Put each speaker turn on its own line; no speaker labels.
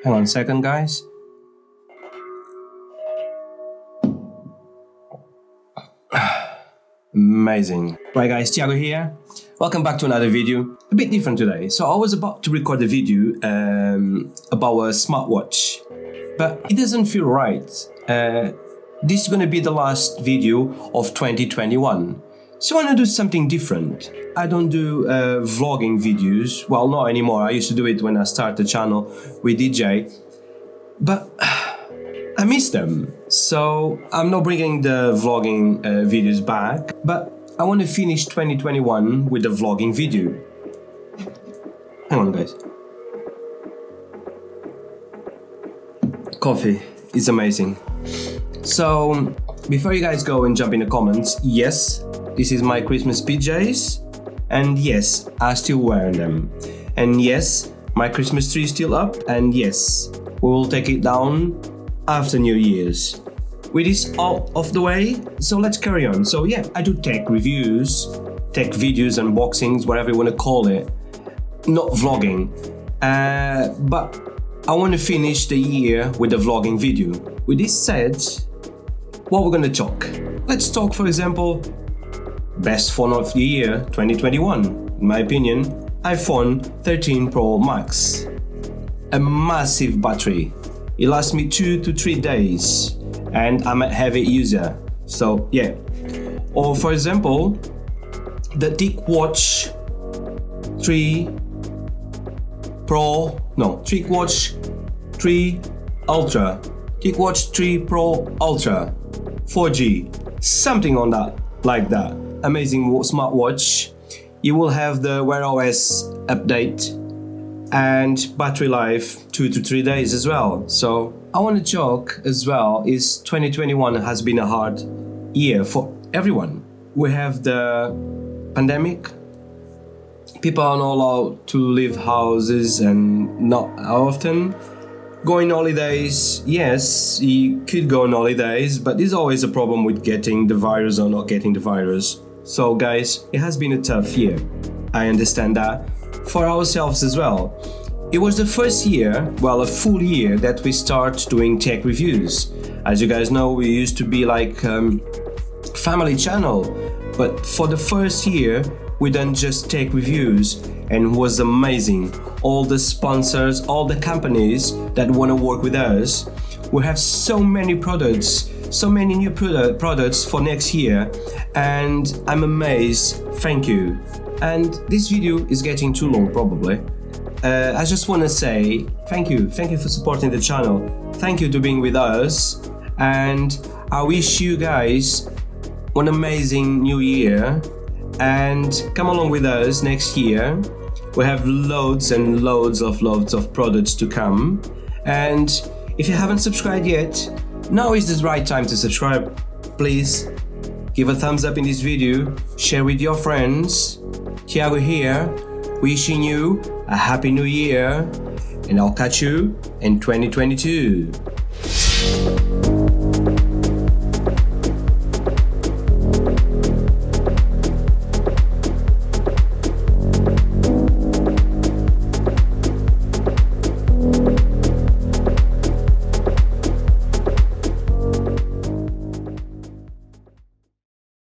Hang on a second, guys. Amazing. Right guys, Thiago here. Welcome back to another video. A bit different today. So I was about to record a video about a smartwatch, but it doesn't feel right. This is gonna be the last video of 2021. So I wanna do something different. I don't do vlogging videos. Well, not anymore. I used to do it when I started the channel with DJ, but I miss them. So I'm not bringing the vlogging videos back, but I want to finish 2021 with a vlogging video. Hang on, guys. Coffee is amazing. So before you guys go and jump in the comments, yes, this is my Christmas PJs, and yes, I still wear them, and yes, my Christmas tree is still up, and yes, we will take it down after New Year's. With this out of the way, so let's carry on. So yeah, I do tech reviews, tech videos, unboxings, whatever you want to call it. Not vlogging, but I want to finish the year with a vlogging video. With this said, what we're gonna talk? Let's talk, for example, best phone of the year 2021. In my opinion, iPhone 13 Pro Max. A massive battery. It lasts me 2 to 3 days, and I'm a heavy user, so yeah. Or for example, the TicWatch 3 Ultra, TicWatch 3 Pro Ultra, 4G, something on that, like that. Amazing smartwatch. You will have the Wear OS update and battery life 2 to 3 days as well. So I want to talk as well is 2021 has been a hard year for everyone. We have the pandemic. People are not allowed to leave houses and not often. Going holidays, yes, you could go on holidays, but there's always a problem with getting the virus or not getting the virus. So guys, it has been a tough year. I understand that. For ourselves as well. It was the first year, well, a full year that we start doing tech reviews. As you guys know, we used to be like family channel, but for the first year, we done just tech reviews, and it was amazing. All the sponsors, all the companies that want to work with us. We have so many products, so many new products for next year, and I'm amazed. Thank you. And this video is getting too long probably. I just want to say thank you for supporting the channel. Thank you to being with us, and I wish you guys one amazing new year, and come along with us next year. We have loads and loads of products to come, and if you haven't subscribed yet, now is the right time to subscribe. Please give a thumbs up in this video, share with your friends. Thiago here, wishing you a happy new year, and I'll catch you in 2022.